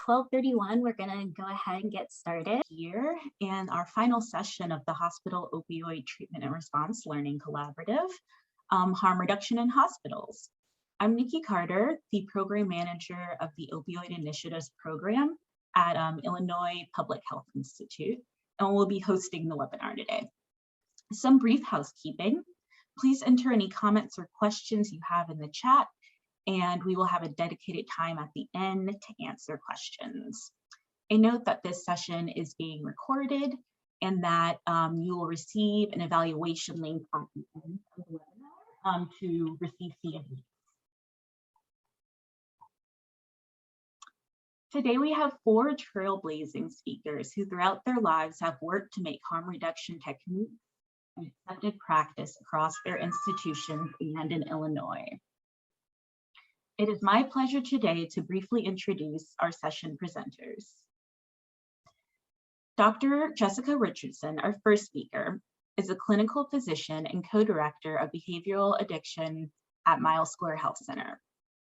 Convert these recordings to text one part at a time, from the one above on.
12:31, we're going to go ahead and get started here in our final session of the Hospital Opioid Treatment and Response Learning Collaborative, Harm Reduction in Hospitals. I'm Nikki Carter, the Program Manager of the Opioid Initiatives Program at Illinois Public Health Institute, and we'll be hosting the webinar today. Some brief housekeeping. Please enter any comments or questions you have in the chat, and we will have a dedicated time at the end to answer questions. A note that this session is being recorded and that you will receive an evaluation link at the end of the webinar to receive feedback. Today we have 4 trailblazing speakers who throughout their lives have worked to make harm reduction techniques an accepted practice across their institutions and in Illinois. It is my pleasure today to briefly introduce our session presenters. Dr. Jessica Richardson, our first speaker, is a clinical physician and co-director of behavioral addiction at Miles Square Health Center.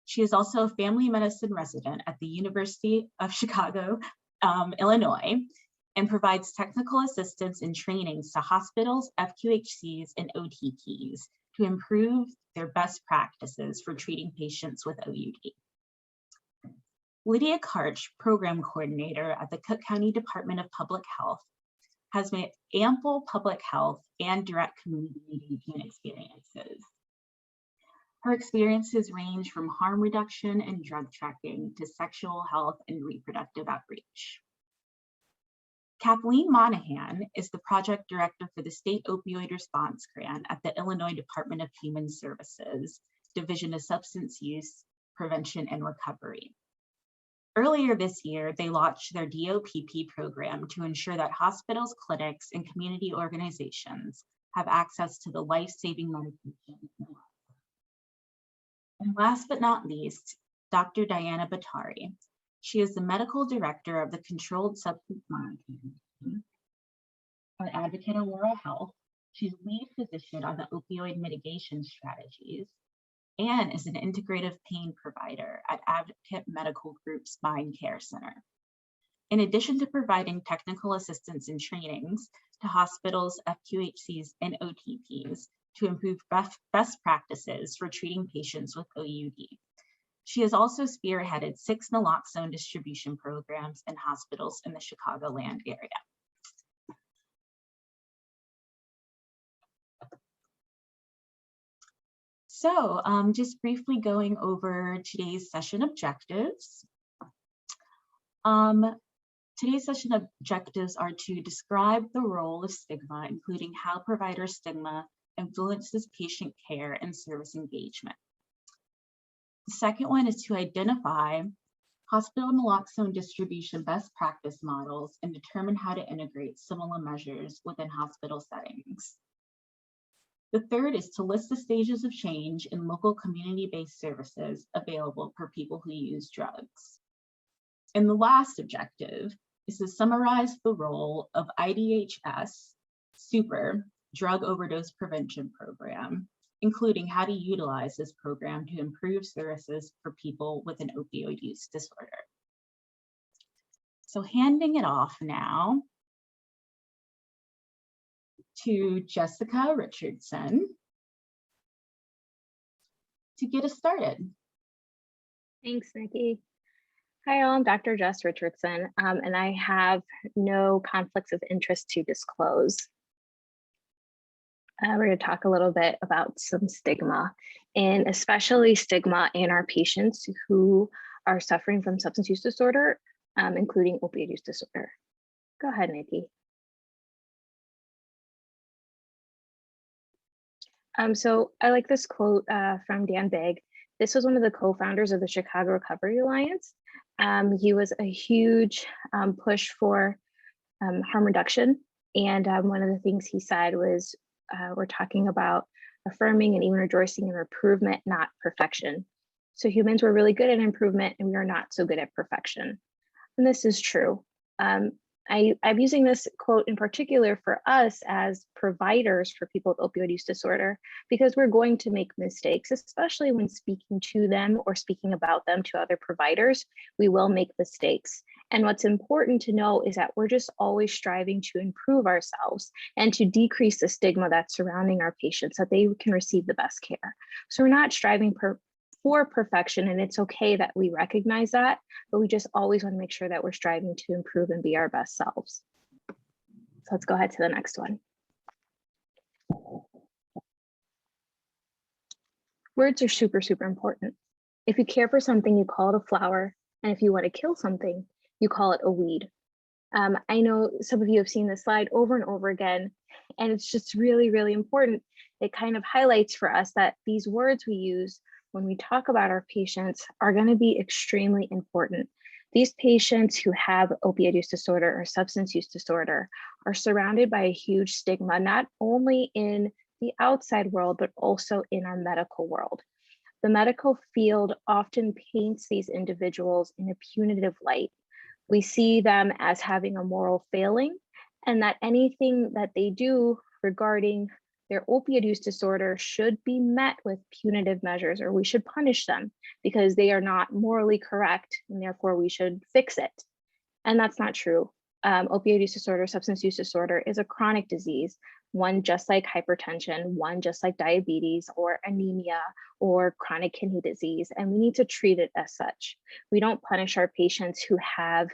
She is also a family medicine resident at the University of Chicago, Illinois, and provides technical assistance and trainings to hospitals, FQHCs, and OTPs to improve their best practices for treating patients with OUD. Lydia Karch, Program Coordinator at the Cook County Department of Public Health, has made ample public health and direct community engagement experiences. Her experiences range from harm reduction and drug tracking to sexual health and reproductive outreach. Kathleen Monahan is the project director for the State Opioid Response Grant at the Illinois Department of Human Services, Division of Substance Use, Prevention and Recovery. Earlier this year, they launched their DOPP program to ensure that hospitals, clinics, and community organizations have access to the life-saving medication. And last but not least, Dr. Diana Batari. She is the medical director of the Controlled Substance Monitoring at Advocate Aurora Health. She's lead physician on the opioid mitigation strategies and is an integrative pain provider at Advocate Medical Group's Spine Care Center. In addition to providing technical assistance and trainings to hospitals, FQHCs, and OTPs to improve best practices for treating patients with OUD. She has also spearheaded 6 Naloxone distribution programs in hospitals in the Chicagoland area. So just briefly going over today's session objectives. Today's session objectives are to describe the role of stigma, including how provider stigma influences patient care and service engagement. The second one is to identify hospital naloxone distribution best practice models and determine how to integrate similar measures within hospital settings. The third is to list the stages of change in local community-based services available for people who use drugs. And the last objective is to summarize the role of IDHS Super Drug Overdose Prevention Program, including how to utilize this program to improve services for people with an opioid use disorder. So handing it off now to Jessica Richardson to get us started. Thanks, Nikki. Hi all, I'm Dr. Jess Richardson, and I have no conflicts of interest to disclose. We're going to talk a little bit about some stigma, and especially stigma in our patients who are suffering from substance use disorder, including opioid use disorder. Go ahead, Nikki. So I like this quote from Dan Bigg. This was one of the co-founders of the Chicago Recovery Alliance. He was a huge push for harm reduction. And one of the things he said was, we're talking about affirming and even rejoicing in improvement, not perfection. So humans were really good at improvement and we are not so good at perfection. And this is true. I'm using this quote in particular for us as providers for people with opioid use disorder, because we're going to make mistakes, especially when speaking to them or speaking about them to other providers. We will make mistakes. And what's important to know is that we're just always striving to improve ourselves and to decrease the stigma that's surrounding our patients, so that they can receive the best care. So we're not striving for perfection, and it's okay that we recognize that, but we just always want to make sure that we're striving to improve and be our best selves. So let's go ahead to the next one. Words are super, super important. If you care for something, you call it a flower, and if you want to kill something, you call it a weed. I know some of you have seen this slide over and over again, and it's just really, really important. It kind of highlights for us that these words we use when we talk about our patients are going to be extremely important. These patients who have opioid use disorder or substance use disorder are surrounded by a huge stigma, not only in the outside world, but also in our medical world. The medical field often paints these individuals in a punitive light. We see them as having a moral failing, and that anything that they do regarding their opioid use disorder should be met with punitive measures, or we should punish them because they are not morally correct, and therefore we should fix it. And that's not true. Opioid use disorder, substance use disorder is a chronic disease, one just like hypertension, one just like diabetes or anemia or chronic kidney disease, and we need to treat it as such. We don't punish our patients who have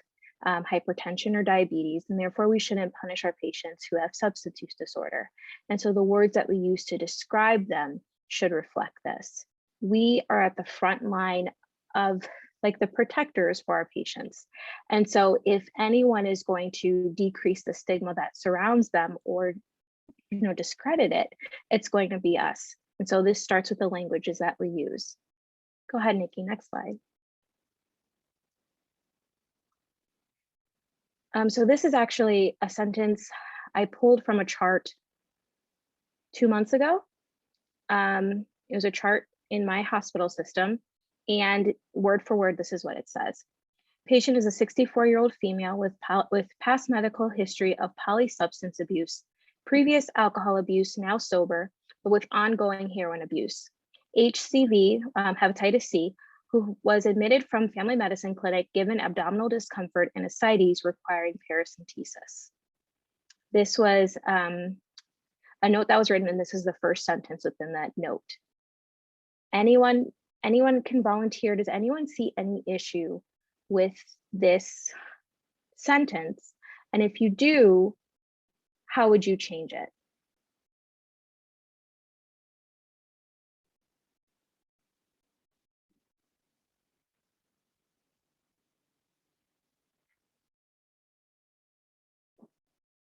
hypertension or diabetes, and therefore we shouldn't punish our patients who have substance use disorder. And so the words that we use to describe them should reflect this. We are at the front line of like the protectors for our patients. And so if anyone is going to decrease the stigma that surrounds them or discredit it, it's going to be us. And so this starts with the languages that we use. Go ahead, Nikki, next slide. So this is actually a sentence I pulled from a chart 2 months ago. It was a chart in my hospital system, and word for word, this is what it says. Patient is a 64-year-old female with past medical history of polysubstance abuse, previous alcohol abuse, now sober, but with ongoing heroin abuse. HCV, hepatitis C, who was admitted from family medicine clinic given abdominal discomfort and ascites requiring paracentesis. This was a note that was written, and this is the first sentence within that note. Anyone can volunteer. Does anyone see any issue with this sentence? And if you do, how would you change it?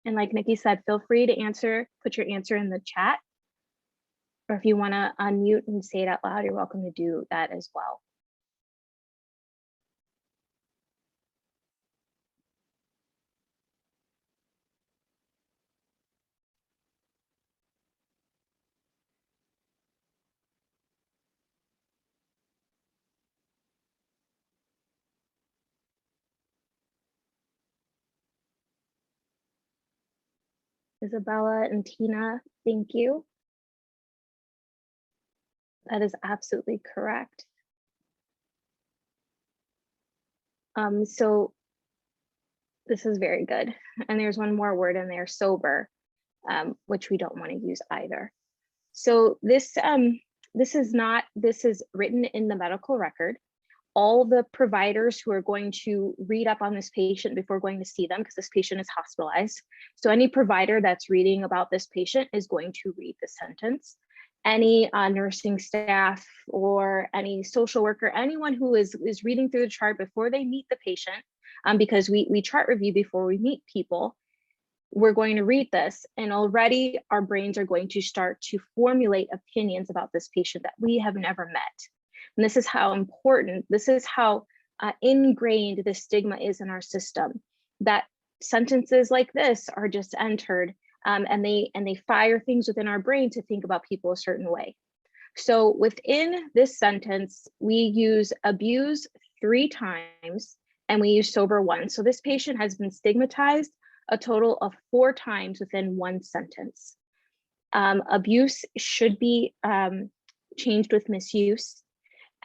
And like Nikki said, feel free to answer, put your answer in the chat. Or if you want to unmute and say it out loud, you're welcome to do that as well. Isabella and Tina, thank you. That is absolutely correct. So this is very good. And there's one more word in there, sober, which we don't want to use either. So this is written in the medical record. All the providers who are going to read up on this patient before going to see them, because this patient is hospitalized. So any provider that's reading about this patient is going to read the sentence. Any nursing staff or any social worker, anyone who is reading through the chart before they meet the patient, because we chart review before we meet people, we're going to read this, and already our brains are going to start to formulate opinions about this patient that we have never met. And this is how important, this is how ingrained the stigma is in our system, that sentences like this are just entered and they fire things within our brain to think about people a certain way. So within this sentence, we use abuse 3 times and we use sober 1. So this patient has been stigmatized a total of 4 times within 1 sentence. Abuse should be changed with misuse,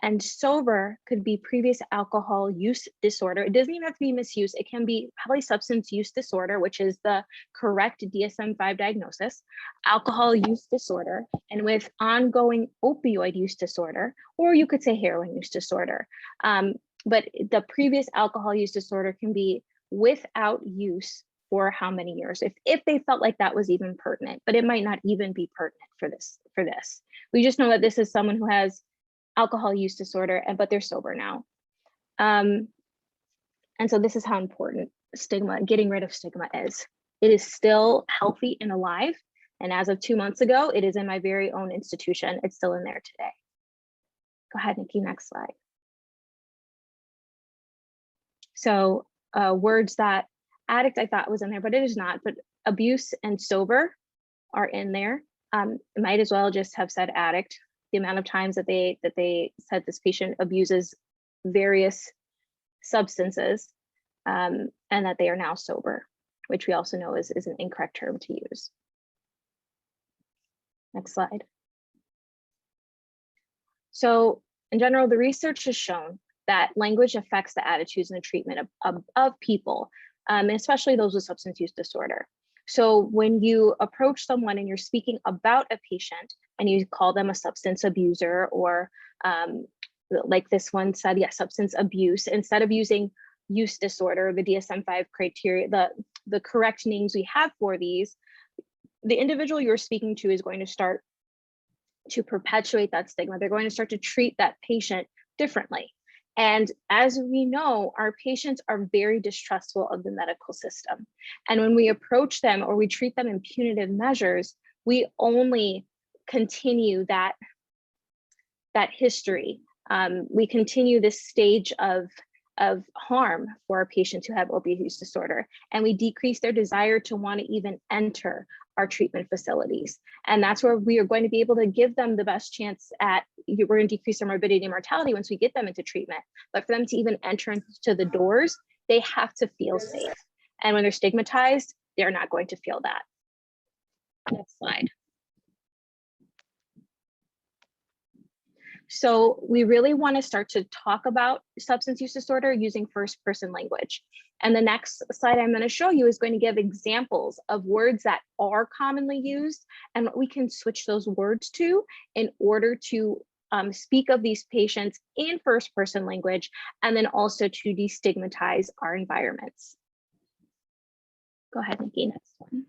and sober could be previous alcohol use disorder. It doesn't even have to be misuse. It can be polysubstance use disorder, which is the correct DSM-5 diagnosis, alcohol use disorder, and with ongoing opioid use disorder, or you could say heroin use disorder. But the previous alcohol use disorder can be without use for how many years, if they felt like that was even pertinent, but it might not even be pertinent for this. We just know that this is someone who has alcohol use disorder, but they're sober now. And so this is how important stigma, getting rid of stigma is. It is still healthy and alive. And as of 2 months ago, it is in my very own institution. It's still in there today. Go ahead, Nikki, next slide. So words that addict I thought was in there, but it is not, but abuse and sober are in there. Might as well just have said addict. The amount of times that they said this patient abuses various substances, and that they are now sober, which we also know is an incorrect term to use. Next slide. So in general, the research has shown that language affects the attitudes and the treatment of people, and especially those with substance use disorder. So when you approach someone and you're speaking about a patient and you call them a substance abuser, or like this one said, yeah, substance abuse, instead of using use disorder, the DSM-5 criteria, the correct names we have for these, the individual you're speaking to is going to start to perpetuate that stigma. They're going to start to treat that patient differently. And as we know, our patients are very distrustful of the medical system. And when we approach them or we treat them in punitive measures, we only continue that history. We continue this stage of harm for our patients who have opioid use disorder, and we decrease their desire to want to even enter our treatment facilities. And that's where we are going to be able to give them the best chance at, we're going to decrease their morbidity and mortality once we get them into treatment. But for them to even enter into the doors, they have to feel safe. And when they're stigmatized, they're not going to feel that. Next slide. So we really want to start to talk about substance use disorder using first-person language. And the next slide I'm going to show you is going to give examples of words that are commonly used and what we can switch those words to in order to speak of these patients in first-person language, and then also to destigmatize our environments. Go ahead, Nikki, next one.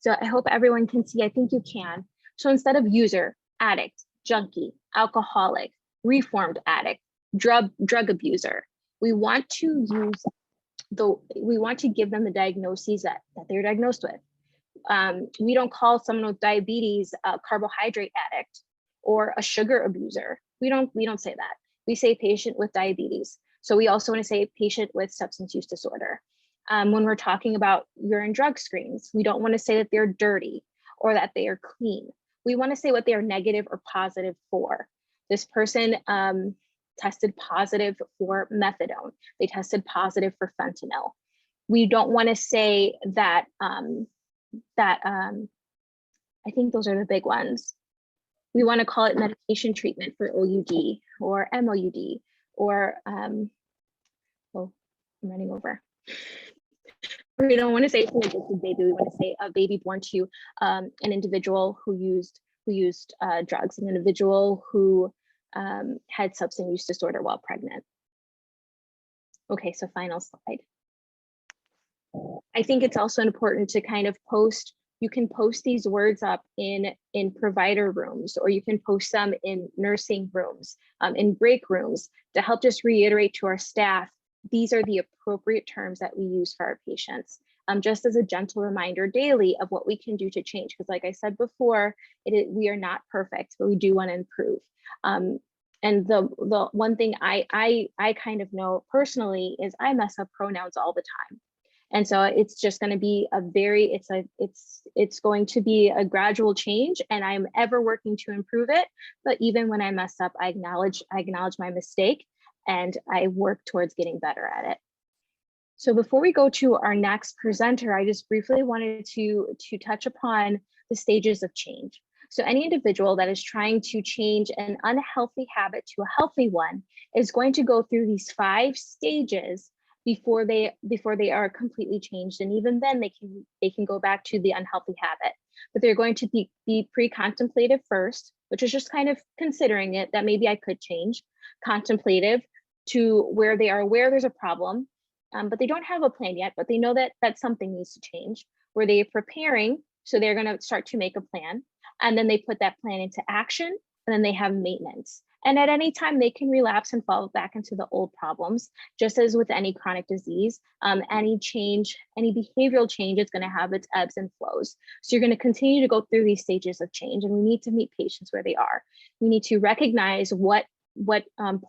So I hope everyone can see, I think you can. So instead of user, addict, junkie, alcoholic, reformed addict, drug abuser, we want to give them the diagnoses that they're diagnosed with. We don't call someone with diabetes a carbohydrate addict or a sugar abuser. We don't say that. We say patient with diabetes. So we also want to say patient with substance use disorder. When we're talking about urine drug screens, we don't want to say that they're dirty or that they are clean. We want to say what they are negative or positive for. This person tested positive for methadone. They tested positive for fentanyl. We don't want to say that, I think those are the big ones. We want to call it medication treatment for OUD or MOUD, or, oh, I'm running over. We don't want to say it's an addicted baby. We want to say a baby born to an individual who used drugs, an individual who had substance use disorder while pregnant. Okay, so final slide. I think it's also important to kind of post, you can post these words up in provider rooms, or you can post them in nursing rooms, in break rooms, to help just reiterate to our staff, these are the appropriate terms that we use for our patients, just as a gentle reminder daily of what we can do to change. Because like I said before, we are not perfect, but we do want to improve. And the one thing I kind of know personally is I mess up pronouns all the time. And so it's just going to be it's going to be a gradual change, and I'm ever working to improve it. But even when I mess up, I acknowledge my mistake, and I work towards getting better at it. So before we go to our next presenter, I just briefly wanted to touch upon the stages of change. So any individual that is trying to change an unhealthy habit to a healthy one is going to go through these 5 stages before they are completely changed. And even then they can go back to the unhealthy habit. But they're going to be pre-contemplative first, which is just kind of considering it that maybe I could change. Contemplative, to where they are aware there's a problem, but they don't have a plan yet, but they know that something needs to change. Where they are preparing, so they're going to start to make a plan, and then they put that plan into action, and then they have maintenance. And at any time they can relapse and fall back into the old problems, just as with any chronic disease. Any behavioral change is going to have its ebbs and flows. So you're going to continue to go through these stages of change, and we need to meet patients where they are. We need to recognize what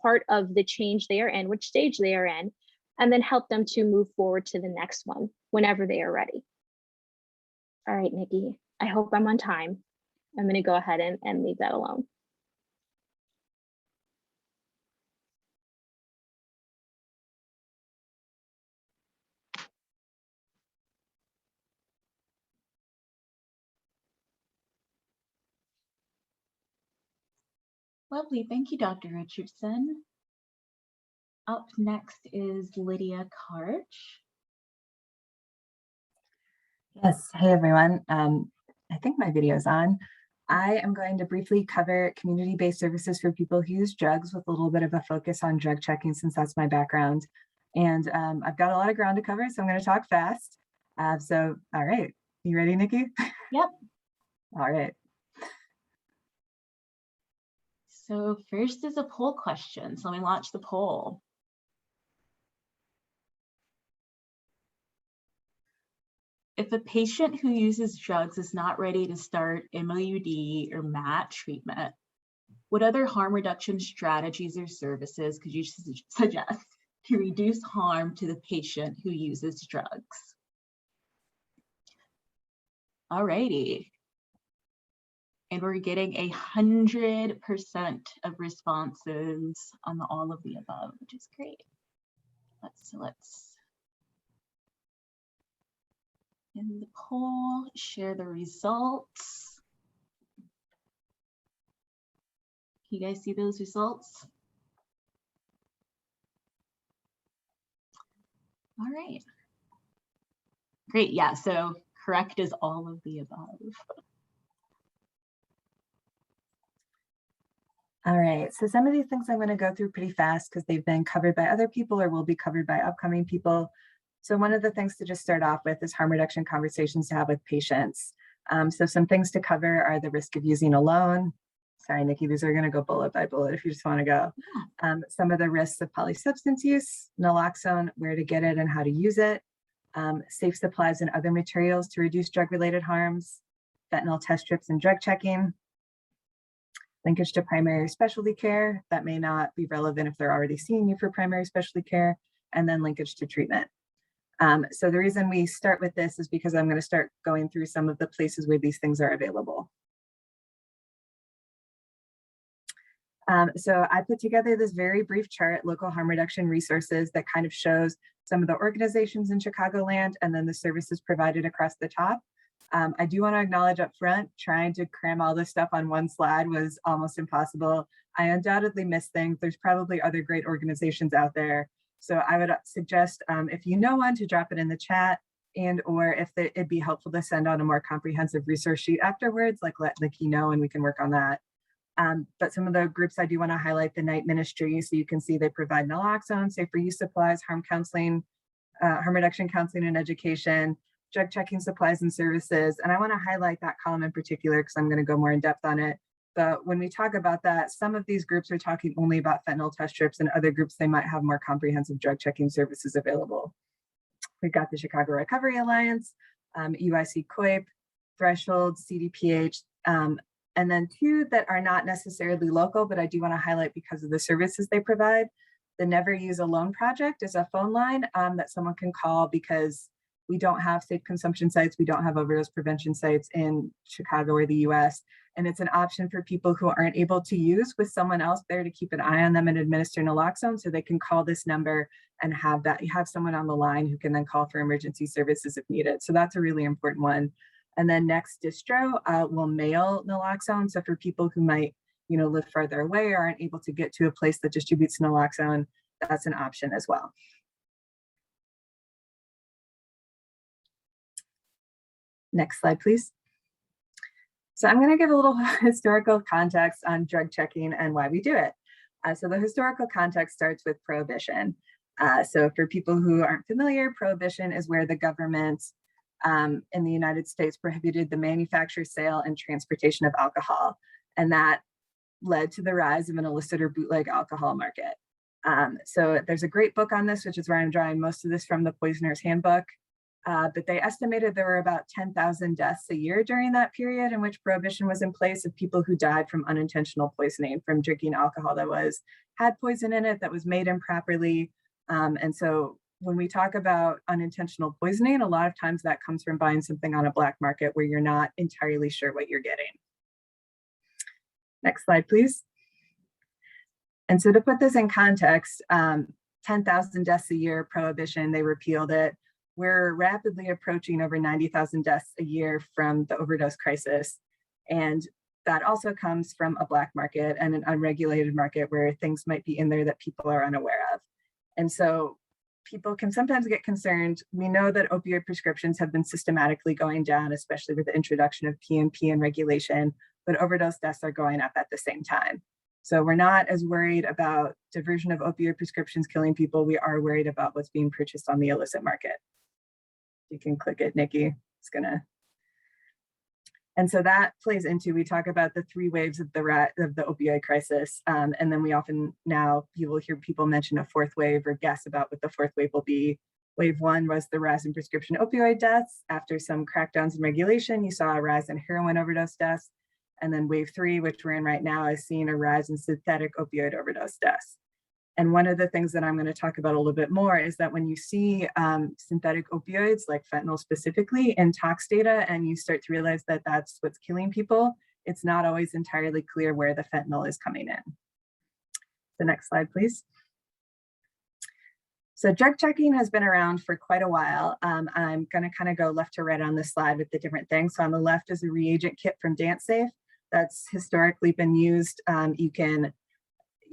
part of the change they are in, which stage they are in, and then help them to move forward to the next one whenever they are ready. All right, Nikki, I hope I'm on time. I'm going to go ahead and leave that alone. Lovely, thank you, Dr. Richardson. Up next is Lydia Karch. Yes, hey everyone. I think my video is on. I am going to briefly cover community-based services for people who use drugs with a little bit of a focus on drug checking, since that's my background. And I've got a lot of ground to cover, so I'm going to talk fast. All right, you ready, Nikki? Yep. All right. So first is a poll question. So let me launch the poll. If a patient who uses drugs is not ready to start MOUD or MAT treatment, what other harm reduction strategies or services could you suggest to reduce harm to the patient who uses drugs? All righty. And we're getting 100% of responses on the all of the above, which is great. Let's in the poll, share the results. Can you guys see those results? All right. Great, yeah, so correct is all of the above. All right, so some of these things I'm going to go through pretty fast because they've been covered by other people or will be covered by upcoming people. So one of the things to just start off with is harm reduction conversations to have with patients. So some things to cover are the risk of using alone. Sorry, Nikki, these are going to go bullet by bullet if you just want to go. Some of the risks of polysubstance use, naloxone, where to get it and how to use it, safe supplies and other materials to reduce drug-related harms, fentanyl test strips and drug checking, linkage to primary specialty care. That may not be relevant if they're already seeing you for primary specialty care, and then linkage to treatment. So the reason we start with this is because I'm going to start going through some of the places where these things are available. So I put together this very brief chart, local harm reduction resources, that kind of shows some of the organizations in Chicagoland and then the services provided across the top. I do want to acknowledge up front, trying to cram all this stuff on one slide was almost impossible. I undoubtedly missed things. There's probably other great organizations out there. So I would suggest if you know one, to drop it in the chat, and or if it'd be helpful to send on a more comprehensive resource sheet afterwards, like let Nikki know and we can work on that. But some of the groups I do want to highlight: the Night Ministry. So you can see they provide naloxone, safer use supplies, harm counseling, harm reduction counseling and education, drug checking supplies and services. And I want to highlight that column in particular because I'm going to go more in depth on it. But when we talk about that, some of these groups are talking only about fentanyl test strips, and other groups, they might have more comprehensive drug checking services available. We've got the Chicago Recovery Alliance, UIC COIP, Threshold, CDPH, and then two that are not necessarily local, but I do want to highlight because of the services they provide. The Never Use Alone Project is a phone line that someone can call because we don't have safe consumption sites. We don't have overdose prevention sites in Chicago or the US. And it's an option for people who aren't able to use, with someone else there to keep an eye on them and administer naloxone, so they can call this number and have someone on the line who can then call for emergency services if needed. So that's a really important one. And then next distro will mail naloxone. So for people who might, live further away or aren't able to get to a place that distributes naloxone, that's an option as well. Next slide, please. So I'm going to give a little historical context on drug checking and why we do it. So the historical context starts with prohibition. So for people who aren't familiar, prohibition is where the government in the United States prohibited the manufacture, sale, and transportation of alcohol. And that led to the rise of an illicit or bootleg alcohol market. So there's a great book on this, which is where I'm drawing most of this from, the Poisoner's Handbook. But they estimated there were about 10,000 deaths a year during that period in which prohibition was in place, of people who died from unintentional poisoning, from drinking alcohol that had poison in it, that was made improperly. And so when we talk about unintentional poisoning, a lot of times that comes from buying something on a black market where you're not entirely sure what you're getting. Next slide, please. And so to put this in context, 10,000 deaths a year, prohibition, they repealed it. We're rapidly approaching over 90,000 deaths a year from the overdose crisis. And that also comes from a black market and an unregulated market where things might be in there that people are unaware of. And so people can sometimes get concerned. We know that opioid prescriptions have been systematically going down, especially with the introduction of PMP and regulation, but overdose deaths are going up at the same time. So we're not as worried about diversion of opioid prescriptions killing people. We are worried about what's being purchased on the illicit market. You can click it, Nikki. It's gonna. And so that plays into, we talk about the three waves of the opioid crisis. And then we often now, you will hear people mention a fourth wave or guess about what the fourth wave will be. Wave one was the rise in prescription opioid deaths. After some crackdowns in regulation, you saw a rise in heroin overdose deaths. And then wave three, which we're in right now, is seeing a rise in synthetic opioid overdose deaths. And one of the things that I'm going to talk about a little bit more is that when you see synthetic opioids, like fentanyl specifically, in tox data, and you start to realize that that's what's killing people, it's not always entirely clear where the fentanyl is coming in. The next slide, please. So drug checking has been around for quite a while. I'm going to kind of go left to right on this slide with the different things. So on the left is a reagent kit from DanceSafe that's historically been used. You can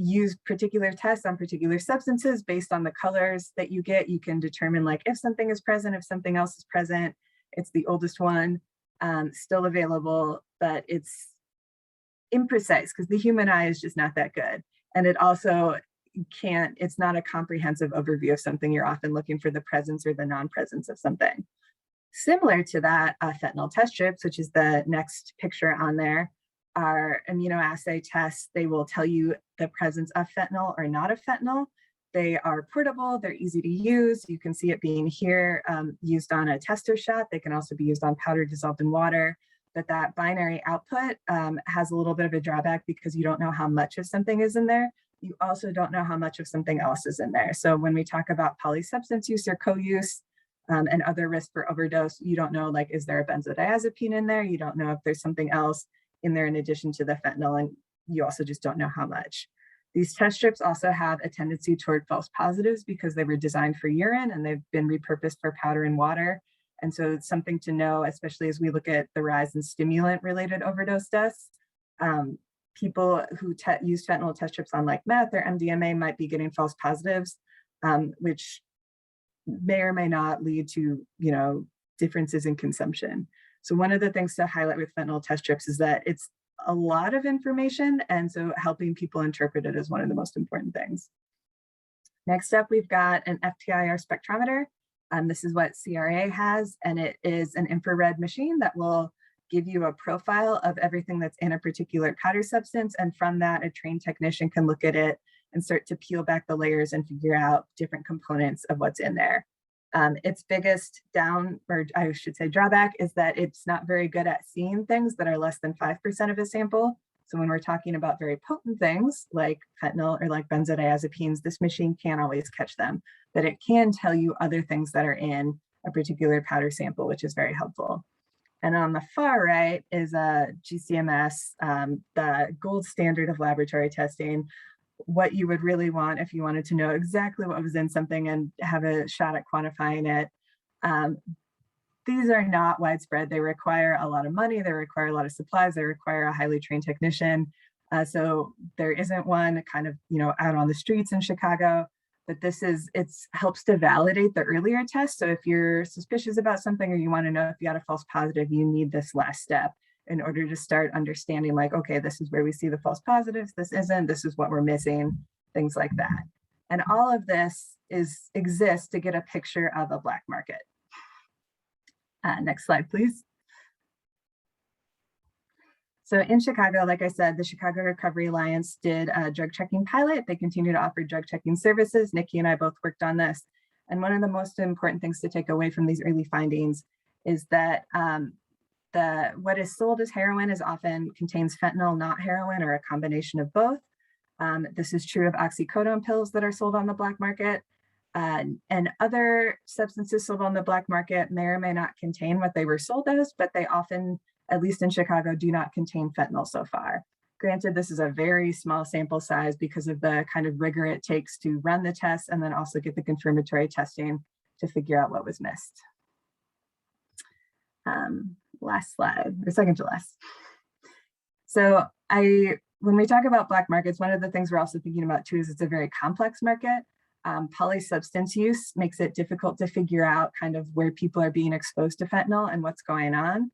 use particular tests on particular substances based on the colors that you get. You can determine like if something is present, if something else is present. It's the oldest one, still available, but it's imprecise because the human eye is just not that good. And it also it's not a comprehensive overview of something. You're often looking for the presence or the non-presence of something. Similar to that, fentanyl test strips, which is the next picture on there, are immunoassay tests. They will tell you the presence of fentanyl or not of fentanyl. They are portable, they're easy to use. You can see it being here used on a tester shot. They can also be used on powder dissolved in water. But that binary output has a little bit of a drawback because you don't know how much of something is in there. You also don't know how much of something else is in there. So when we talk about polysubstance use or co-use and other risks for overdose, you don't know, like, is there a benzodiazepine in there? You don't know if there's something else in there in addition to the fentanyl, and you also just don't know how much. These test strips also have a tendency toward false positives because they were designed for urine and they've been repurposed for powder and water. And so it's something to know, especially as we look at the rise in stimulant-related overdose deaths. People who use fentanyl test strips on like meth or MDMA might be getting false positives, which may or may not lead to, differences in consumption. So one of the things to highlight with fentanyl test strips is that it's a lot of information, and so helping people interpret it is one of the most important things. Next up, we've got an FTIR spectrometer. This is what CRA has, and it is an infrared machine that will give you a profile of everything that's in a particular powder substance. And from that, a trained technician can look at it and start to peel back the layers and figure out different components of what's in there. Its biggest drawback is that it's not very good at seeing things that are less than 5% of a sample. So when we're talking about very potent things like fentanyl or like benzodiazepines, this machine can't always catch them, but it can tell you other things that are in a particular powder sample, which is very helpful. And on the far right is a GCMS, the gold standard of laboratory testing, what you would really want if you wanted to know exactly what was in something and have a shot at quantifying it. These are not widespread. They require a lot of money. They require a lot of supplies. They require a highly trained technician. So there isn't one kind of, out on the streets in Chicago, but it helps to validate the earlier test. So if you're suspicious about something or you want to know if you got a false positive, you need this last step in order to start understanding, like, okay, this is where we see the false positives, this isn't, this is what we're missing, things like that. And all of this exists to get a picture of a black market. Next slide, please. So in Chicago, like I said, the Chicago Recovery Alliance did a drug checking pilot. They continue to offer drug checking services. Nikki and I both worked on this. And one of the most important things to take away from these early findings is that what is sold as heroin is often contains fentanyl, not heroin, or a combination of both. This is true of oxycodone pills that are sold on the black market. And other substances sold on the black market may or may not contain what they were sold as, but they often, at least in Chicago, do not contain fentanyl so far. Granted, this is a very small sample size because of the kind of rigor it takes to run the tests and then also get the confirmatory testing to figure out what was missed. Last slide, or second to last. So when we talk about black markets, one of the things we're also thinking about too is it's a very complex market. Polysubstance use makes it difficult to figure out kind of where people are being exposed to fentanyl and what's going on.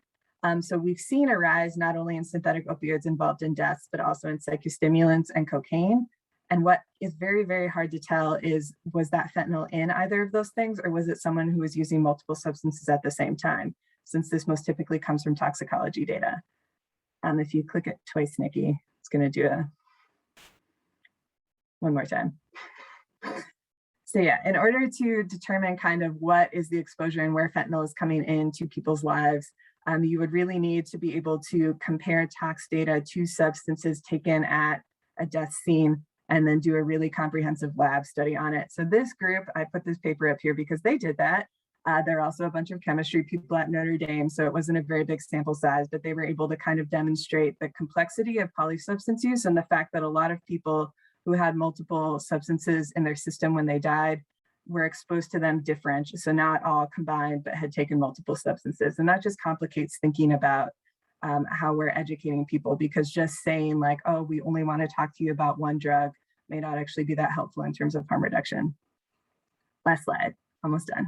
So we've seen a rise not only in synthetic opioids involved in deaths, but also in psychostimulants and cocaine. And what is very, very hard to tell is, was that fentanyl in either of those things, or was it someone who was using multiple substances at the same time? Since this most typically comes from toxicology data. If you click it twice, Nikki, it's going to do one more time. So yeah, in order to determine kind of what is the exposure and where fentanyl is coming into people's lives, you would really need to be able to compare tox data to substances taken at a death scene and then do a really comprehensive lab study on it. So this group, I put this paper up here because they did that. There are also a bunch of chemistry people at Notre Dame, so it wasn't a very big sample size, but they were able to kind of demonstrate the complexity of polysubstance use and the fact that a lot of people who had multiple substances in their system when they died were exposed to them different. So not all combined, but had taken multiple substances. And that just complicates thinking about how we're educating people, because just saying like, oh, we only want to talk to you about one drug may not actually be that helpful in terms of harm reduction. Last slide, almost done.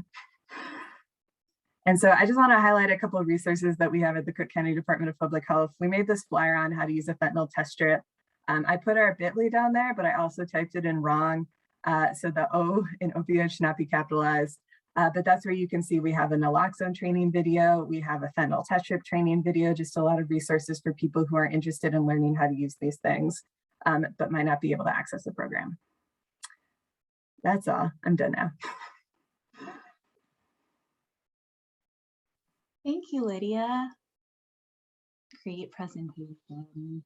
And so I just want to highlight a couple of resources that we have at the Cook County Department of Public Health. We made this flyer on how to use a fentanyl test strip. I put our bit.ly down there, but I also typed it in wrong. So the O in opioid should not be capitalized. But that's where you can see we have a naloxone training video. We have a fentanyl test strip training video, just a lot of resources for people who are interested in learning how to use these things, but might not be able to access the program. That's all. I'm done now. Thank you, Lydia. Great presentation.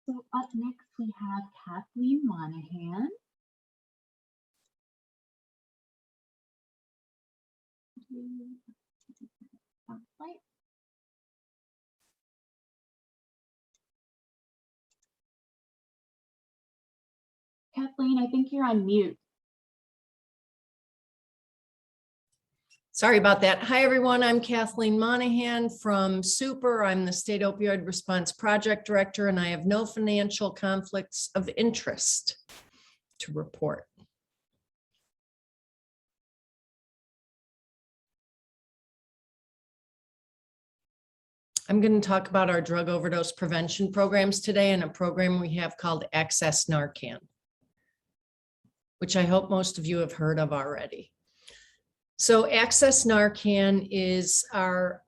So up next, we have Kathleen Monahan. Kathleen, I think you're on mute. Sorry about that. Hi, everyone. I'm Kathleen Monahan from Super. I'm the State Opioid Response Project Director, and I have no financial conflicts of interest to report. I'm going to talk about our drug overdose prevention programs today and a program we have called Access Narcan, which I hope most of you have heard of already. So Access Narcan is our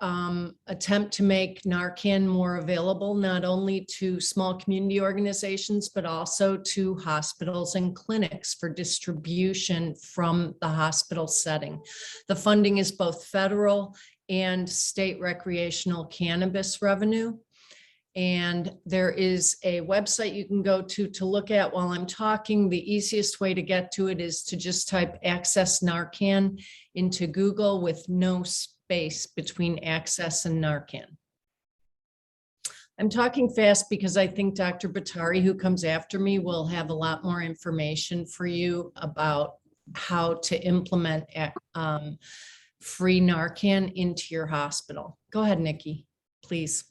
attempt to make Narcan more available, not only to small community organizations, but also to hospitals and clinics for distribution from the hospital setting. The funding is both federal and state recreational cannabis revenue. And there is a website you can go to look at while I'm talking. The easiest way to get to it is to just type Access Narcan into Google with no space between Access and Narcan. I'm talking fast because I think Dr. Batari, who comes after me, will have a lot more information for you about how to implement free Narcan into your hospital. Go ahead, Nikki, please.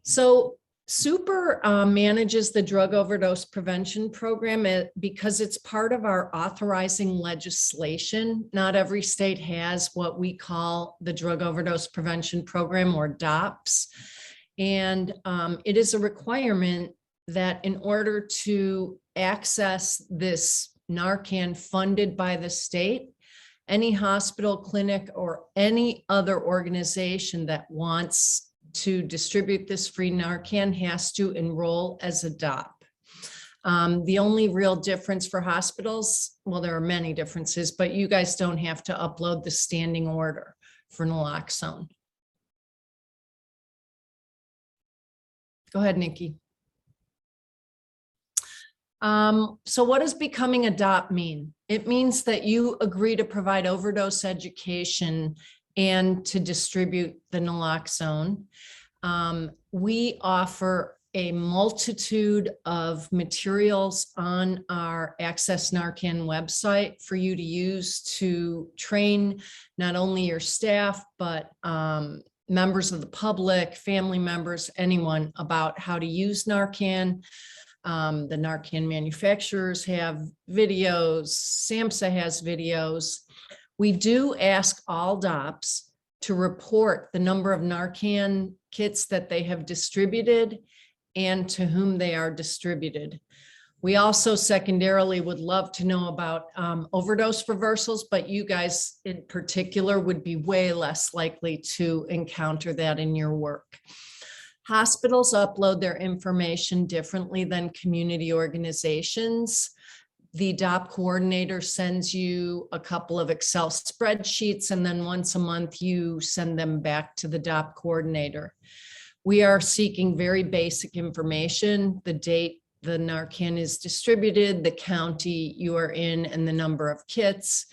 So Super manages the drug overdose prevention program because it's part of our authorizing legislation. Not every state has what we call the drug overdose prevention program, or DOPS. And it is a requirement that in order to access this Narcan funded by the state, any hospital, clinic, or any other organization that wants to distribute this free Narcan has to enroll as a DOP. The only real difference for hospitals, well, there are many differences, but you guys don't have to upload the standing order for Naloxone. Go ahead, Nikki. So what does becoming a DOP mean? It means that you agree to provide overdose education and to distribute the Naloxone. We offer a multitude of materials on our Access Narcan website for you to use to train not only your staff, but members of the public, family members, anyone about how to use Narcan. The Narcan manufacturers have videos, SAMHSA has videos. We do ask all DOPs to report the number of Narcan kits that they have distributed and to whom they are distributed. We also secondarily would love to know about overdose reversals, but you guys in particular would be way less likely to encounter that in your work. Hospitals upload their information differently than community organizations. The DOP coordinator sends you a couple of Excel spreadsheets, and then once a month you send them back to the DOP coordinator. We are seeking very basic information: the date the Narcan is distributed, the county you are in, and the number of kits.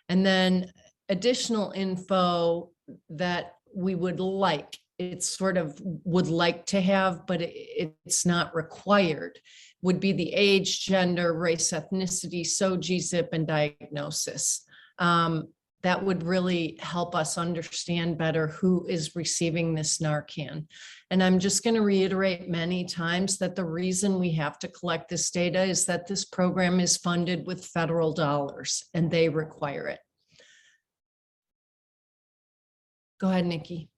And then additional info that we would like, it's sort of would like to have, but it's not required, would be the age, gender, race, ethnicity, SOGI, and diagnosis. That would really help us understand better who is receiving this Narcan. And I'm just going to reiterate many times that the reason we have to collect this data is that this program is funded with federal dollars and they require it. Go ahead, Nikki.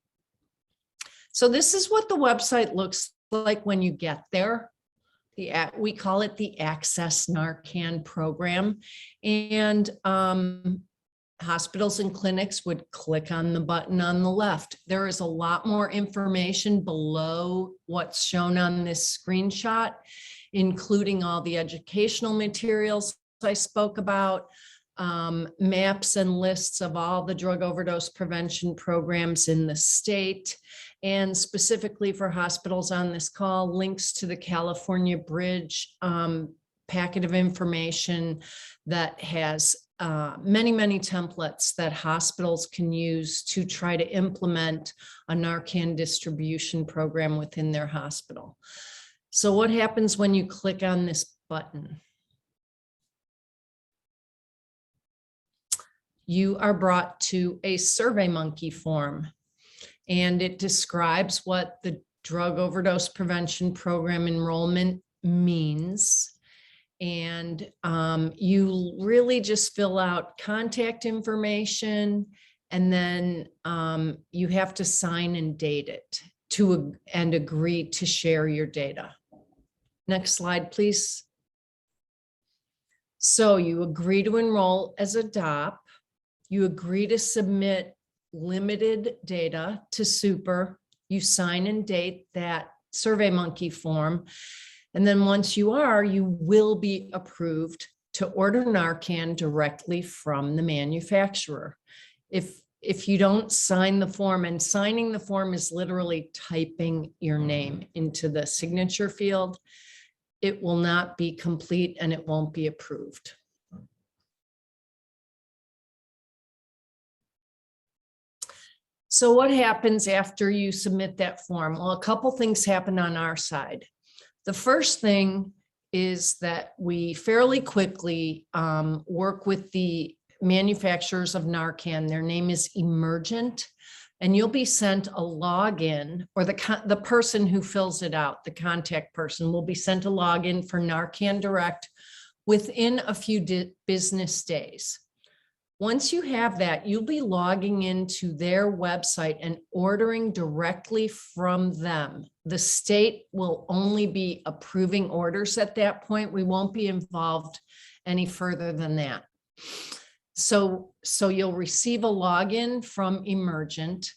So this is what the website looks like when you get there. We call it the Access Narcan program. And hospitals and clinics would click on the button on the left. There is a lot more information below what's shown on this screenshot, including all the educational materials I spoke about, maps and lists of all the drug overdose prevention programs in the state, and specifically for hospitals on this call, links to the California Bridge packet of information that has many, many templates that hospitals can use to try to implement a Narcan distribution program within their hospital. So what happens when you click on this button? You are brought to a SurveyMonkey form, and it describes what the drug overdose prevention program enrollment means. And you really just fill out contact information, and then you have to sign and date it and agree to share your data. Next slide, please. So you agree to enroll as a DOP. You agree to submit limited data to Super. You sign and date that SurveyMonkey form. And then once you will be approved to order Narcan directly from the manufacturer. If if you don't sign the form, and signing the form is literally typing your name into the signature field, it will not be complete and it won't be approved. So what happens after you submit that form? Well, a couple things happen on our side. The first thing is that we fairly quickly work with the manufacturers of Narcan. Their name is Emergent, and you'll be sent a login, or the person who fills it out, the contact person, will be sent a login for Narcan Direct within a few business days. Once you have that, you'll be logging into their website and ordering directly from them. The state will only be approving orders at that point. We won't be involved any further than that. So you'll receive a login from Emergent.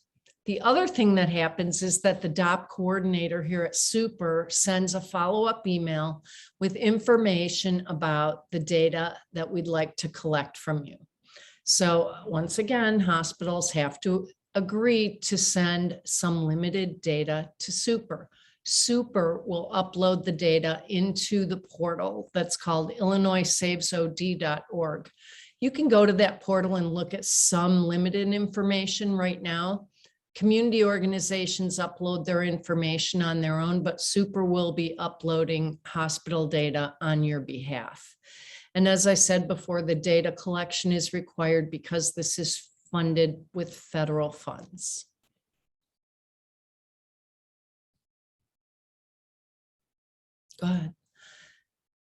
The other thing that happens is that the DOP coordinator here at Super sends a follow-up email with information about the data that we'd like to collect from you. So once again, hospitals have to agree to send some limited data to Super. Super will upload the data into the portal that's called IllinoisSavesOD.org. You can go to that portal and look at some limited information right now. Community organizations upload their information on their own, but Super will be uploading hospital data on your behalf. And as I said before, the data collection is required because this is funded with federal funds. Go ahead.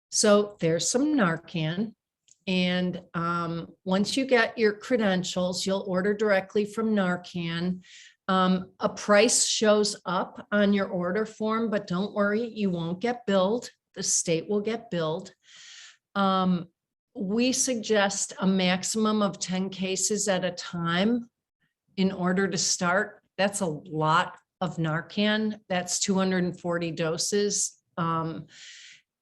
So there's some Narcan. And once you get your credentials, you'll order directly from Narcan. A price shows up on your order form, but don't worry, you won't get billed. The state will get billed. We suggest a maximum of 10 cases at a time in order to start. That's a lot of Narcan. That's 240 doses.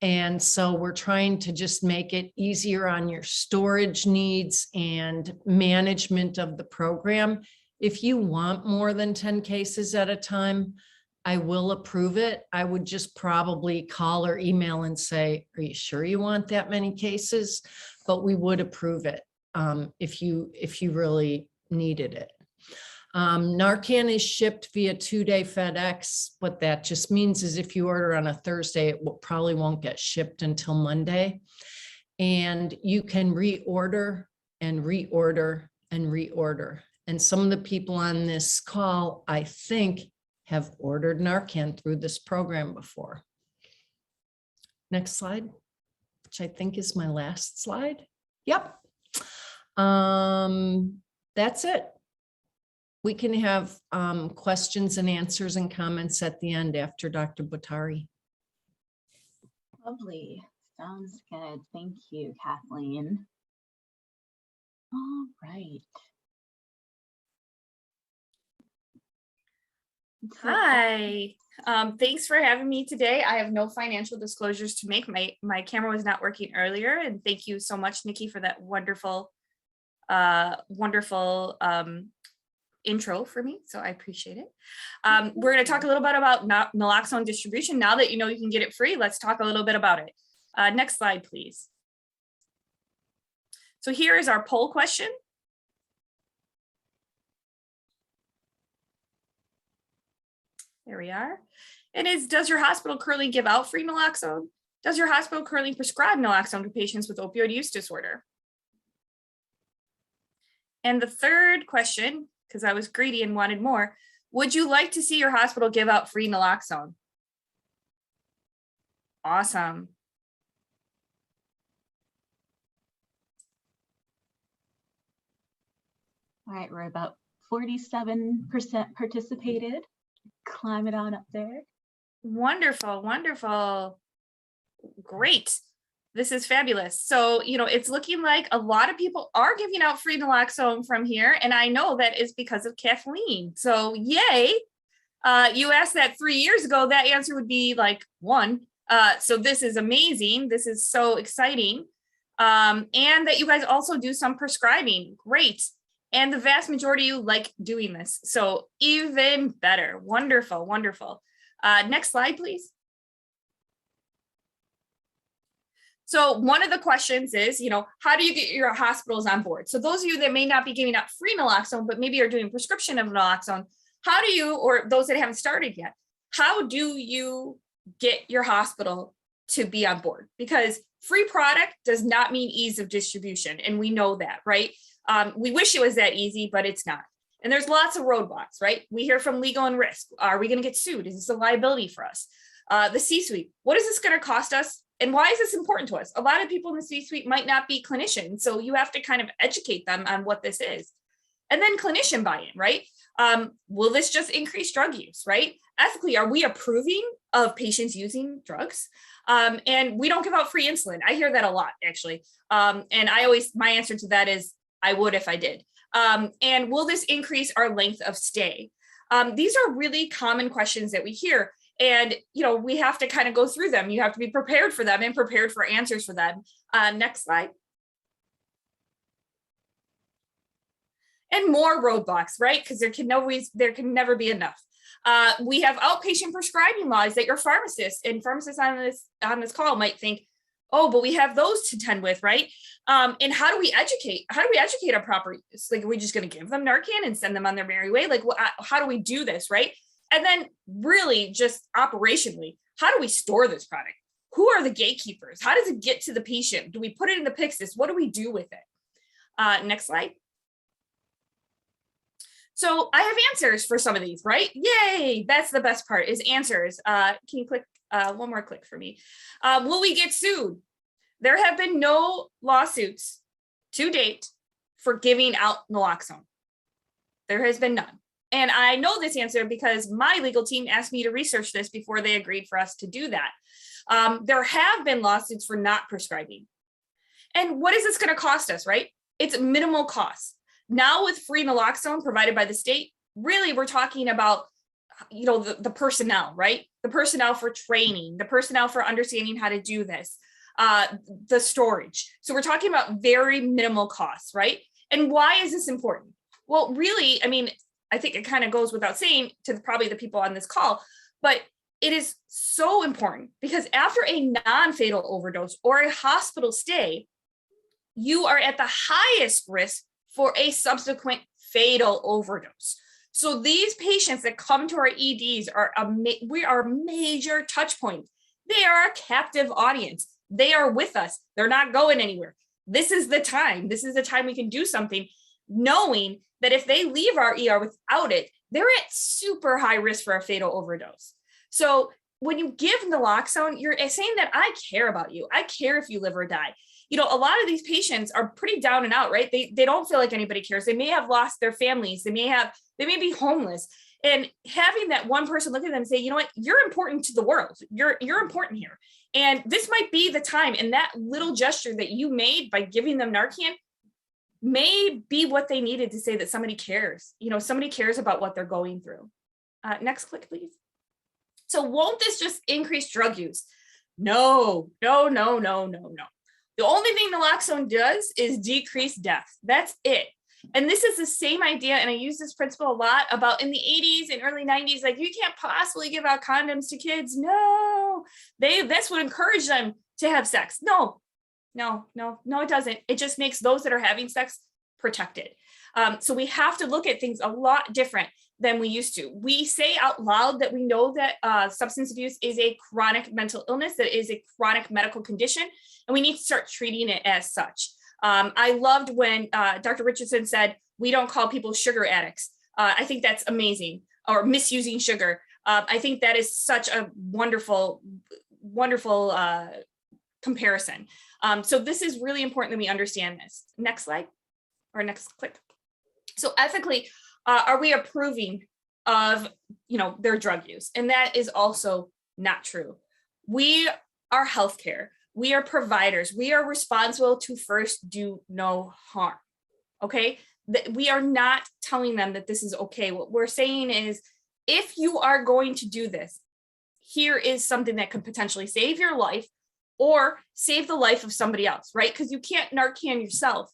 And so we're trying to just make it easier on your storage needs and management of the program. If you want more than 10 cases at a time, I will approve it. I would just probably call or email and say, are you sure you want that many cases? But we would approve it if you really needed it. Narcan is shipped via 2-day FedEx. What that just means is if you order on a Thursday, it probably won't get shipped until Monday. And you can reorder and reorder and reorder. And some of the people on this call, I think, have ordered Narcan through this program before. Next slide, which I think is my last slide. Yep. That's it. We can have questions and answers and comments at the end after Dr. Bottari. Lovely. Sounds good. Thank you, Kathleen. All right. Hi, thanks for having me today. I have no financial disclosures to make. My camera was not working earlier, and thank you so much, Nikki, for that wonderful intro for me. So I appreciate it. We're going to talk a little bit about naloxone distribution. Now that you know you can get it free, let's talk a little bit about it. Next slide, please. So here is our poll question. There we are. It is, does your hospital currently give out free naloxone? Does your hospital currently prescribe naloxone to patients with opioid use disorder? And the third question, because I was greedy and wanted more, would you like to see your hospital give out free naloxone? Awesome. All right, we're about 47% participated. Climb it on up there. Wonderful, wonderful. Great. This is fabulous. So, you know, it's looking like a lot of people are giving out free naloxone from here. And I know that is because of Kathleen. So yay. You asked that 3 years ago, that answer would be like 1. So this is amazing. This is so exciting. And that you guys also do some prescribing. Great. And the vast majority of you like doing this. So even better. Wonderful, wonderful. Next slide, please. So one of the questions is, how do you get your hospitals on board? So those of you that may not be giving out free naloxone, but maybe are doing prescription of naloxone, how do you, or those that haven't started yet, how do you get your hospital to be on board? Because free product does not mean ease of distribution. And we know that, right? We wish it was that easy, but it's not. And there's lots of roadblocks, right? We hear from legal and risk. Are we going to get sued? Is this a liability for us? The C-suite, what is this going to cost us? And why is this important to us? A lot of people in the C-suite might not be clinicians, so you have to kind of educate them on what this is. And then clinician buy-in, right? Will this just increase drug use, right? Ethically, are we approving of patients using drugs? And we don't give out free insulin. I hear that a lot, actually. And my answer to that is, I would if I did. And will this increase our length of stay? These are really common questions that we hear. And, we have to kind of go through them. You have to be prepared for them and prepared for answers for them. Next slide. And more roadblocks, right? Because there can never be enough. We have outpatient prescribing laws that your pharmacists on this call might think, oh, but we have those to tend with, right? And how do we educate? How do we educate our proper use? Like, are we just going to give them Narcan and send them on their merry way? Like, how do we do this, right? And then really just operationally, how do we store this product? Who are the gatekeepers? How does it get to the patient? Do we put it in the Pyxis? What do we do with it? Next slide. So I have answers for some of these, right? Yay, that's the best part, is answers. Can you click one more click for me? Will we get sued? There have been no lawsuits to date for giving out naloxone. There has been none. And I know this answer because my legal team asked me to research this before they agreed for us to do that. There have been lawsuits for not prescribing. And what is this going to cost us, right? It's minimal cost. Now with free naloxone provided by the state, really we're talking about, the personnel, right? The personnel for training, the personnel for understanding how to do this, the storage. So we're talking about very minimal costs, right? And why is this important? Well, really, I think it kind of goes without saying to probably the people on this call, but it is so important because after a non-fatal overdose or a hospital stay, you are at the highest risk for a subsequent fatal overdose. So these patients that come to our EDs we are a major touch point. They are a captive audience. They are with us. They're not going anywhere. This is the time. This is the time we can do something, knowing that if they leave our ER without it, they're at super high risk for a fatal overdose. So when you give naloxone, you're saying that I care about you. I care if you live or die. A lot of these patients are pretty down and out, right? They don't feel like anybody cares. They may have lost their families. They may be homeless. And having that one person look at them and say, you know what, you're important to the world. You're important here. And this might be the time. And that little gesture that you made by giving them Narcan may be what they needed to say that somebody cares. Somebody cares about what they're going through. Next click, please. So won't this just increase drug use? No. The only thing naloxone does is decrease death. That's it. And this is the same idea, and I use this principle a lot about in the 80s and early 90s, like, you can't possibly give out condoms to kids. No, that's what encouraged them to have sex. No, it doesn't. It just makes those that are having sex protected. So we have to look at things a lot different than we used to. We say out loud that we know that substance abuse is a chronic mental illness, that is a chronic medical condition, and we need to start treating it as such. I loved when Dr. Richardson said, we don't call people sugar addicts. I think that's amazing, or misusing sugar. I think that is such a wonderful comparison. So this is really important that we understand this. Next slide, or next click. So ethically, are we approving of their drug use? And that is also not true. We are healthcare. We are providers. We are responsible to first do no harm. Okay, we are not telling them that this is okay. What we're saying is, if you are going to do this, here is something that could potentially save your life or save the life of somebody else, right? Because you can't Narcan yourself.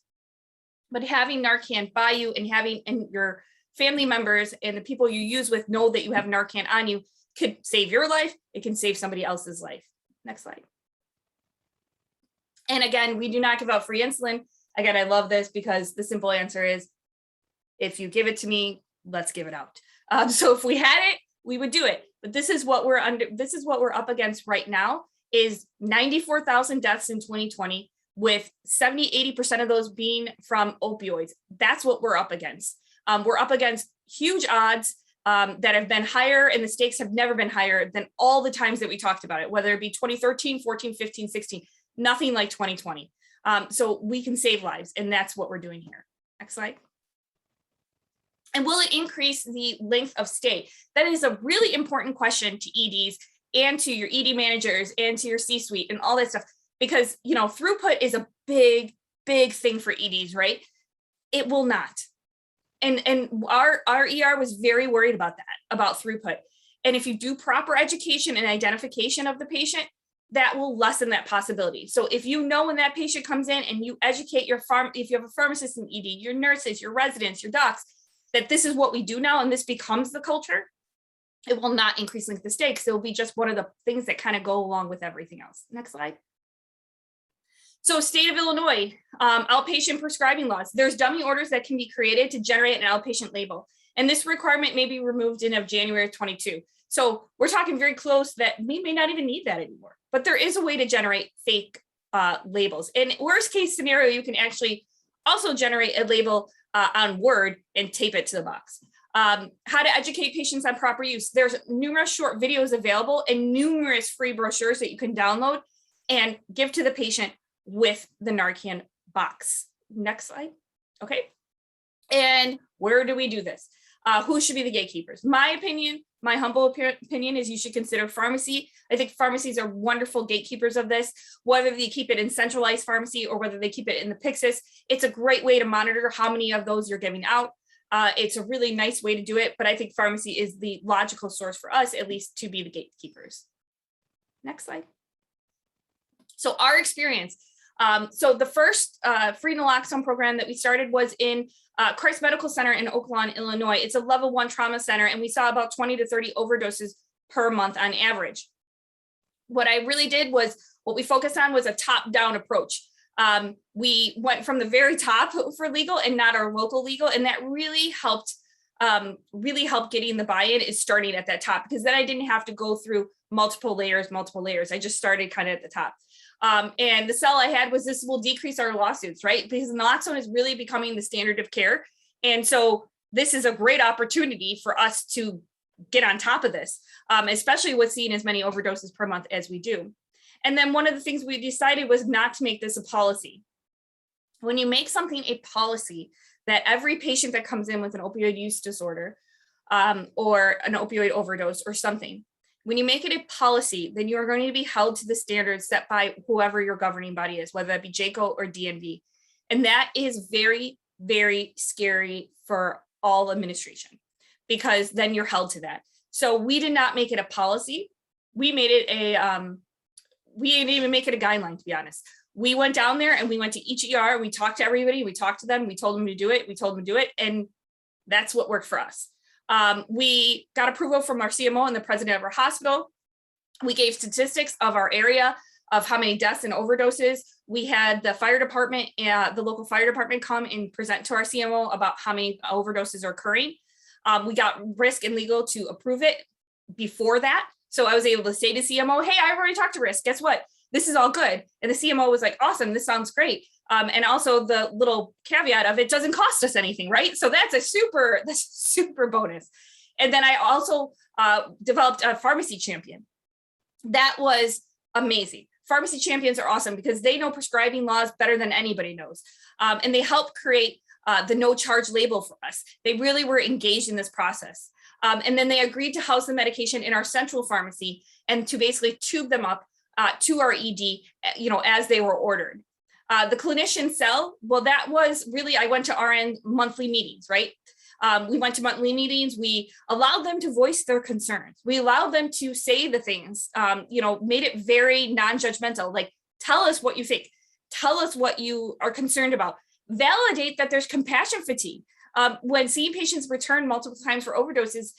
but having Narcan by you and having your family members and the people you use with know that you have Narcan on you could save your life. It can save somebody else's life. Next slide. And again, we do not give out free insulin. Again, I love this because the simple answer is, if you give it to me, let's give it out. So if we had it, we would do it. But this is what we're under. This is what we're up against right now, is 94,000 deaths in 2020, with 70–80% of those being from opioids. That's what we're up against. We're up against huge odds that have been higher, and the stakes have never been higher than all the times that we talked about it, whether it be 2013, 14, 15, 16, nothing like 2020. So we can save lives, and that's what we're doing here. Next slide. And will it increase the length of stay? That is a really important question to EDs and to your ED managers and to your C-suite and all that stuff, because, you know, throughput is a big, big thing for EDs, right? It will not. And our ER was very worried about that, about throughput. And if you do proper education and identification of the patient, that will lessen that possibility. So if you know when that patient comes in and you educate your if you have a pharmacist in ED, your nurses, your residents, your docs, that this is what we do now and this becomes the culture, it will not increase length of stay, because it will be just one of the things that kind of go along with everything else. Next slide. So state of Illinois, outpatient prescribing laws. There's dummy orders that can be created to generate an outpatient label. And this requirement may be removed in of January of 22. So we're talking very close that we may not even need that anymore. But there is a way to generate fake labels. In worst case scenario, you can actually also generate a label on Word and tape it to the box. How to educate patients on proper use. There's numerous short videos available and numerous free brochures that you can download and give to the patient with the Narcan box. Next slide. Okay. And where do we do this? Who should be the gatekeepers? My opinion, my humble opinion, is you should consider pharmacy. I think pharmacies are wonderful gatekeepers of this, whether they keep it in centralized pharmacy or whether they keep it in the Pyxis. It's a great way to monitor how many of those you're giving out. It's a really nice way to do it, but I think pharmacy is the logical source for us, at least, to be the gatekeepers. Next slide. So our experience. So the first free naloxone program that we started was in Christ Medical Center in Oak Lawn, Illinois. It's a level 1 trauma center, and we saw about 20 to 30 overdoses per month on average. What I really did was, what we focused on was a top-down approach. We went from the very top for legal and not our local legal, and that really helped getting the buy-in, is starting at that top, because then I didn't have to go through multiple layers. I just started kind of at the top. And the sell I had was, this will decrease our lawsuits, right? Because naloxone is really becoming the standard of care. And so this is a great opportunity for us to get on top of this, especially with seeing as many overdoses per month as we do. And then one of the things we decided was not to make this a policy. When you make something a policy, that every patient that comes in with an opioid use disorder or an opioid overdose or something, when you make it a policy, then you are going to be held to the standards set by whoever your governing body is, whether that be JCO or DNV. And that is very, very scary for all administration, because then you're held to that. So we did not make it a policy. We made it we didn't even make it a guideline, to be honest. We went down there and we went to each ER, we talked to everybody, we talked to them, we told them to do it, and that's what worked for us. We got approval from our CMO and the president of our hospital. We gave statistics of our area, of how many deaths and overdoses. We had the fire department, the local fire department, come and present to our CMO about how many overdoses are occurring. We got risk and legal to approve it before that. So I was able to say to CMO, hey, I've already talked to risk. Guess what? This is all good. And the CMO was like, awesome, this sounds great. And also the little caveat of, it doesn't cost us anything, right? So that's a super bonus. And then I also developed a pharmacy champion. That was amazing. Pharmacy champions are awesome because they know prescribing laws better than anybody knows. And they help create the no charge label for us. They really were engaged in this process. And then they agreed to house the medication in our central pharmacy and to basically tube them up to our ED, as they were ordered. The clinician cell, well, that was really, I went to RN monthly meetings, right? We went to monthly meetings. We allowed them to voice their concerns. We allowed them to say the things, made it very non-judgmental. Like, tell us what you think. Tell us what you are concerned about. validate that there's compassion fatigue. When seeing patients return multiple times for overdoses,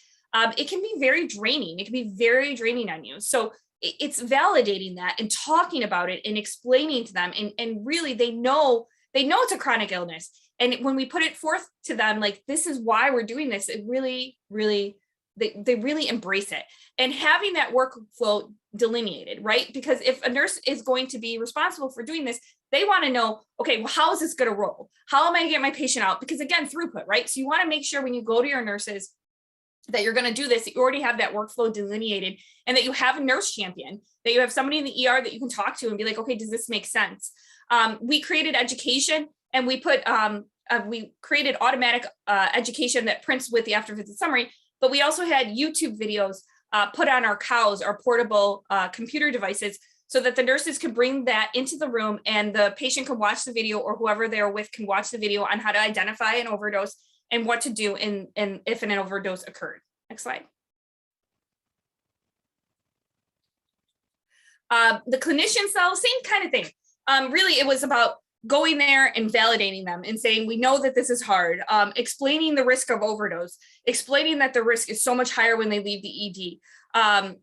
it can be very draining. It can be very draining on you. So it's validating that and talking about it and explaining to them. And really they know it's a chronic illness. And when we put it forth to them, like, this is why we're doing this, it really, they really embrace it. And having that workflow delineated, right? Because if a nurse is going to be responsible for doing this, they want to know, okay, well, how is this going to roll? How am I going to get my patient out? Because again, throughput, right? So you want to make sure when you go to your nurses that you're going to do this, that you already have that workflow delineated, and that you have a nurse champion, that you have somebody in the ER that you can talk to and be like, okay, does this make sense? We created education, and we created automatic education that prints with the after visit summary, but we also had YouTube videos put on our cows, our portable computer devices, so that the nurses can bring that into the room and the patient can watch the video, or whoever they're with can watch the video on how to identify an overdose and what to do if an overdose occurred. Next slide. The clinician cell, same kind of thing. Really, it was about going there and validating them and saying, we know that this is hard, explaining the risk of overdose, explaining that the risk is so much higher when they leave the ED.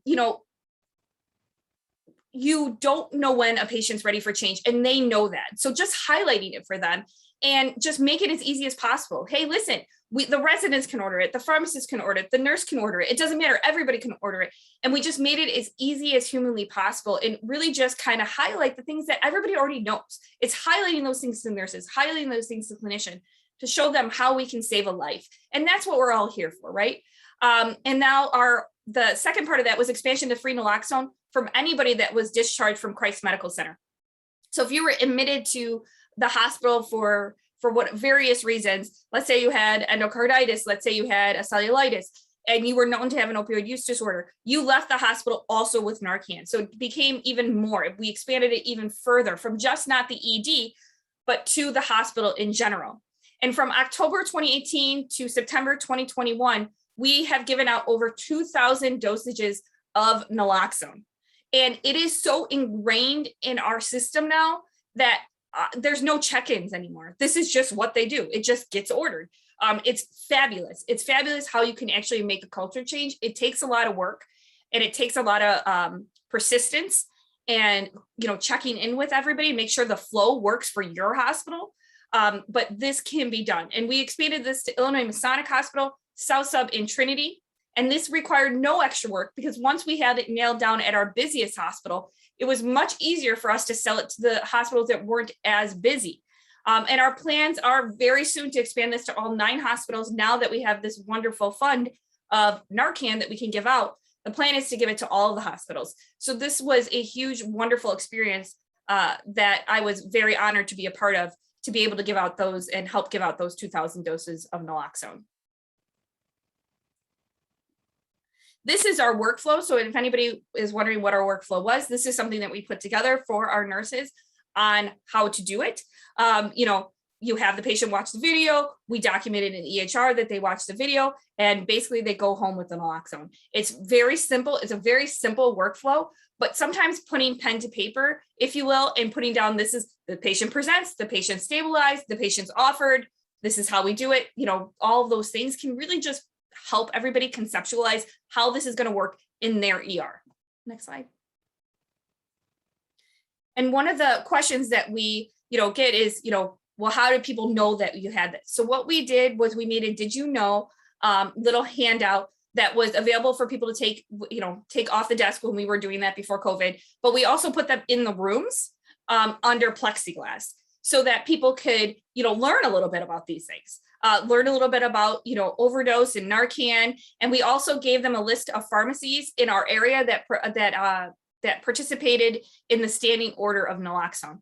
You don't know when a patient's ready for change, and they know that. So just highlighting it for them and just make it as easy as possible. Hey, listen, the residents can order it, the pharmacist can order it, the nurse can order it. It doesn't matter, everybody can order it. And we just made it as easy as humanly possible, and really just kind of highlight the things that everybody already knows. It's highlighting those things to nurses, highlighting those things to clinician, to show them how we can save a life. And that's what we're all here for, right? And now the second part of that was expansion to free naloxone from anybody that was discharged from Christ Medical Center. So if you were admitted to the hospital for what various reasons, let's say you had endocarditis, let's say you had a cellulitis, and you were known to have an opioid use disorder, you left the hospital also with Narcan. So it became even more. We expanded it even further from just not the ED, but to the hospital in general. And from October 2018 to September 2021, we have given out over 2,000 dosages of naloxone. And it is so ingrained in our system now that there's no check-ins anymore. This is just what they do. It just gets ordered. It's fabulous. It's fabulous how you can actually make a culture change. It takes a lot of work, and it takes a lot of persistence and, checking in with everybody, make sure the flow works for your hospital. But this can be done. And we expanded this to Illinois Masonic Hospital, South Sub in Trinity. And this required no extra work, because once we had it nailed down at our busiest hospital, it was much easier for us to sell it to the hospitals that weren't as busy. And our plans are very soon to expand this to all 9 hospitals. Now that we have this wonderful fund of Narcan that we can give out, the plan is to give it to all of the hospitals. So this was a huge, wonderful experience that I was very honored to be a part of, to be able to give out those and help give out those 2,000 doses of naloxone. This is our workflow. So if anybody is wondering what our workflow was, this is something that we put together for our nurses on how to do it. You have the patient watch the video, we documented in EHR that they watch the video, and basically they go home with the naloxone. It's very simple. It's a very simple workflow, but sometimes putting pen to paper, if you will, and putting down, this is the patient presents, the patient stabilized, the patient's offered, this is how we do it. All of those things can really just help everybody conceptualize how this is going to work in their ER. Next slide. And one of the questions that we, get is, well, how do people know that you had this? So what we did was we made a did you know little handout that was available for people to take off the desk when we were doing that before COVID, but we also put them in the rooms under plexiglass so that people could, learn a little bit about these things. Learn a little bit about, overdose and Narcan. And we also gave them a list of pharmacies in our area that participated in the standing order of naloxone.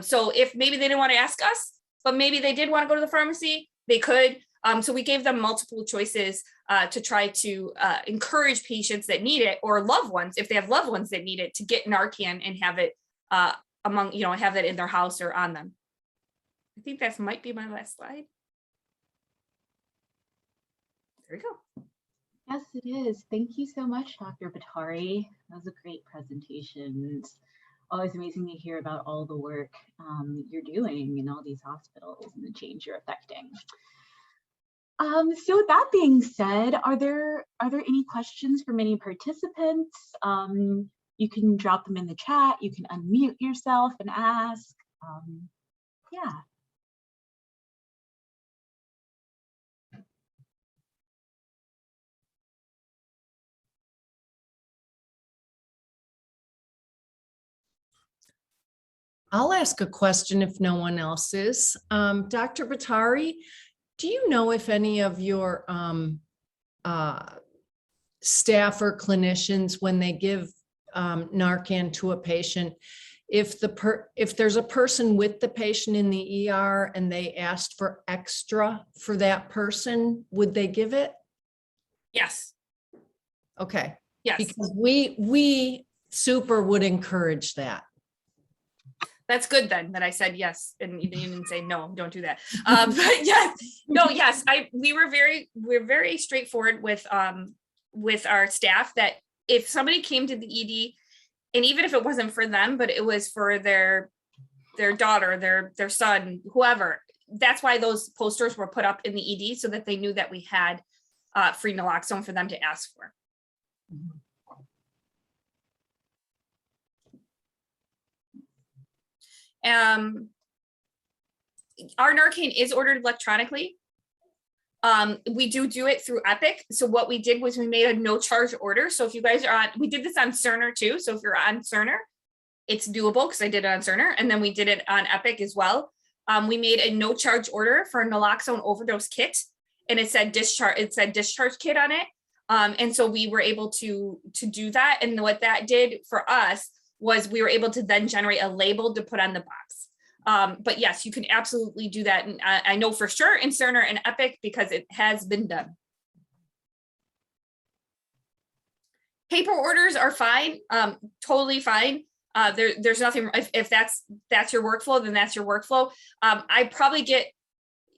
So if maybe they didn't want to ask us, but maybe they did want to go to the pharmacy, they could. So we gave them multiple choices to try to encourage patients that need it, or loved ones, if they have loved ones that need it, to get Narcan and have it have that in their house or on them. I think that might be my last slide. There we go. Yes, it is. Thank you so much, Dr. Batari. That was a great presentation. always amazing to hear about all the work you're doing in all these hospitals and the change you're affecting. So with that being said, are there any questions from any participants? You can drop them in the chat. You can unmute yourself and ask. Yeah. I'll ask a question if no one else is. Dr. Batari, do you know if any of your staff or clinicians, when they give Narcan to a patient, if there's a person with the patient in the ER and they asked for extra for that person, would they give it? Yes. Okay. Yes. Because we super would encourage that. That's good then that I said yes and you didn't say no, don't do that. But yes, no, yes, we're very straightforward with our staff that if somebody came to the ED, and even if it wasn't for them, but it was for their daughter, their son, whoever, that's why those posters were put up in the ED so that they knew that we had free naloxone for them to ask for. Our Narcan is ordered electronically. We do it through Epic. So what we did was we made a no charge order. So if you guys are on, we did this on Cerner too. So if you're on Cerner, it's doable because I did it on Cerner, and then we did it on Epic as well. We made a no charge order for a naloxone overdose kit, and it said discharge kit on it. And so we were able to do that. And what that did for us was we were able to then generate a label to put on the box. But yes, you can absolutely do that. And I know for sure in Cerner and Epic because it has been done. Paper orders are fine, totally fine. There's nothing, if that's your workflow, then that's your workflow. I probably get,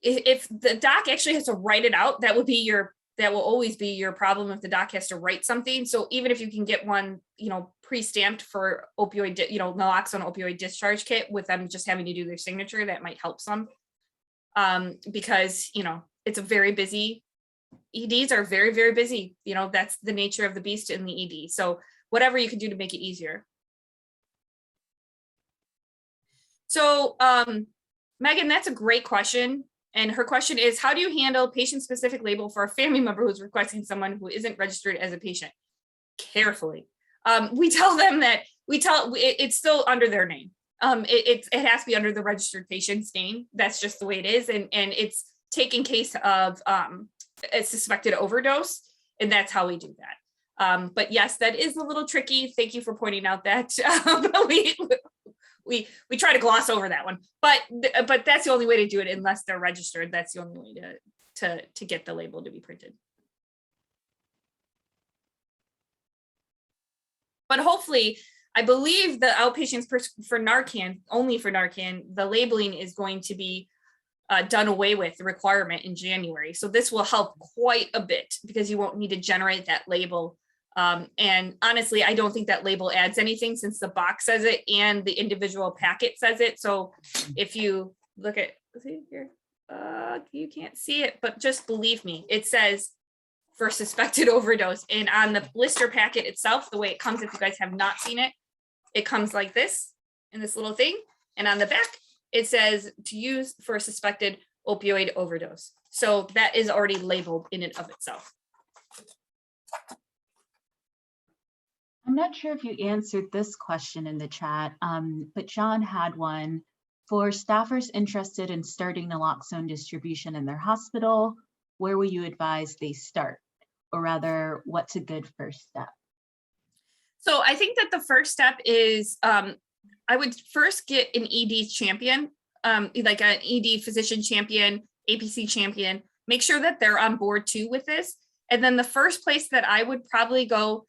if the doc actually has to write it out, that will always be your problem if the doc has to write something. So even if you can get one, pre-stamped for opioid, naloxone opioid discharge kit with them just having to do their signature, that might help some. Because, it's a very busy, EDs are very, very busy. That's the nature of the beast in the ED. So whatever you can do to make it easier. So Megan, that's a great question. And her question is, how do you handle patient-specific label for a family member who's requesting someone who isn't registered as a patient? Carefully. We tell them that it's still under their name. It has to be under the registered patient's name. That's just the way it is. And it's taken case of a suspected overdose. And that's how we do that. But yes, that is a little tricky. Thank you for pointing out that. We try to gloss over that one, but that's the only way to do it unless they're registered. That's the only way to get the label to be printed. But hopefully, I believe the outpatients for Narcan, only for Narcan, the labeling is going to be done away with, the requirement in January. So this will help quite a bit because you won't need to generate that label. And honestly, I don't think that label adds anything since the box says it and the individual packet says it. So if you look at, see here, you can't see it, but just believe me, it says for suspected overdose. And on the blister packet itself, the way it comes, if you guys have not seen it, it comes like this in this little thing. And on the back, it says to use for a suspected opioid overdose. So that is already labeled in and of itself. I'm not sure if you answered this question in the chat, but John had one. For staffers interested in starting naloxone distribution in their hospital, where will you advise they start? Or rather, what's a good first step? So I think that the first step is, I would first get an ED champion, like an ED physician champion, APC champion, make sure that they're on board too with this. And then the first place that I would probably go,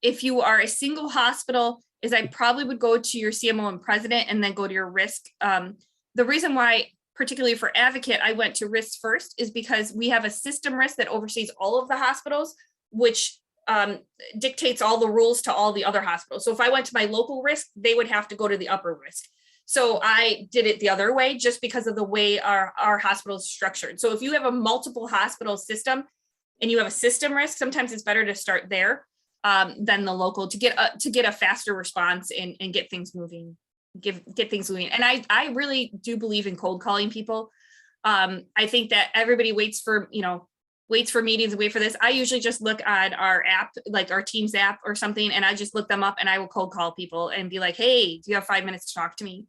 if you are a single hospital, is I probably would go to your CMO and president and then go to your risk. The reason why, particularly for Advocate, I went to risk first is because we have a system risk that oversees all of the hospitals, which dictates all the rules to all the other hospitals. So if I went to my local risk, they would have to go to the upper risk. So I did it the other way just because of the way our hospital is structured. So if you have a multiple hospital system and you have a system risk, sometimes it's better to start there than the local to get a faster response and get things moving, get things moving. And I really do believe in cold calling people. I think that everybody waits for meetings and wait for this. I usually just look on our app, like our Teams app or something, and I just look them up and I will cold call people and be like, hey, do you have 5 minutes to talk to me?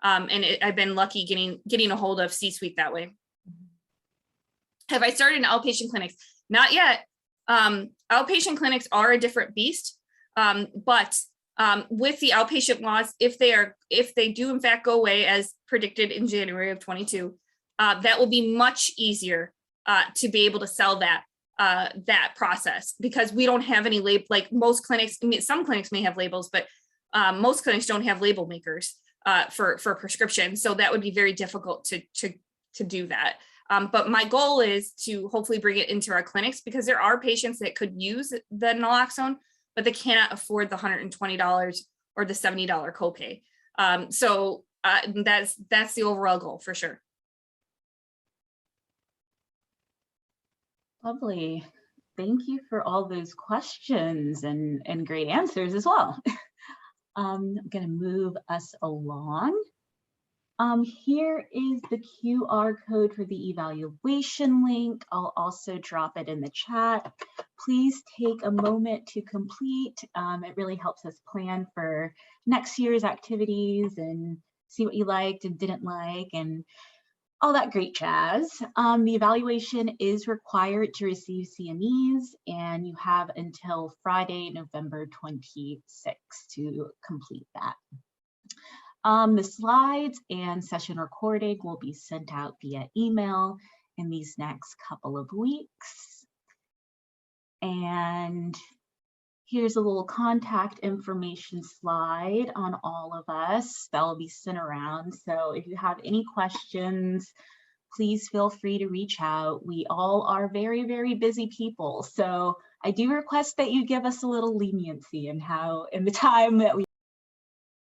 I've been lucky getting a hold of C-suite that way. Have I started in outpatient clinics? Not yet. Outpatient clinics are a different beast, but with the outpatient laws, if they do in fact go away as predicted in January of 22, that will be much easier to be able to sell that process, because we don't have any label, like most clinics. I mean, some clinics may have labels, but most clinics don't have label makers for prescription. So that would be very difficult to do that. But my goal is to hopefully bring it into our clinics, because there are patients that could use the naloxone, but they cannot afford the $120 or the $70 copay. So that's the overall goal for sure. Lovely. Thank you for all those questions and great answers as well. I'm going to move us along. Here is the QR code for the evaluation link. I'll also drop it in the chat. Please take a moment to complete. It really helps us plan for next year's activities and see what you liked and didn't like and all that great jazz. The evaluation is required to receive CMEs, and you have until Friday, November 26th to complete that. The slides and session recording will be sent out via email in these next couple of weeks. And here's a little contact information slide on all of us that will be sent around. So if you have any questions, please feel free to reach out. We all are very, very busy people. So I do request that you give us a little leniency in the time that we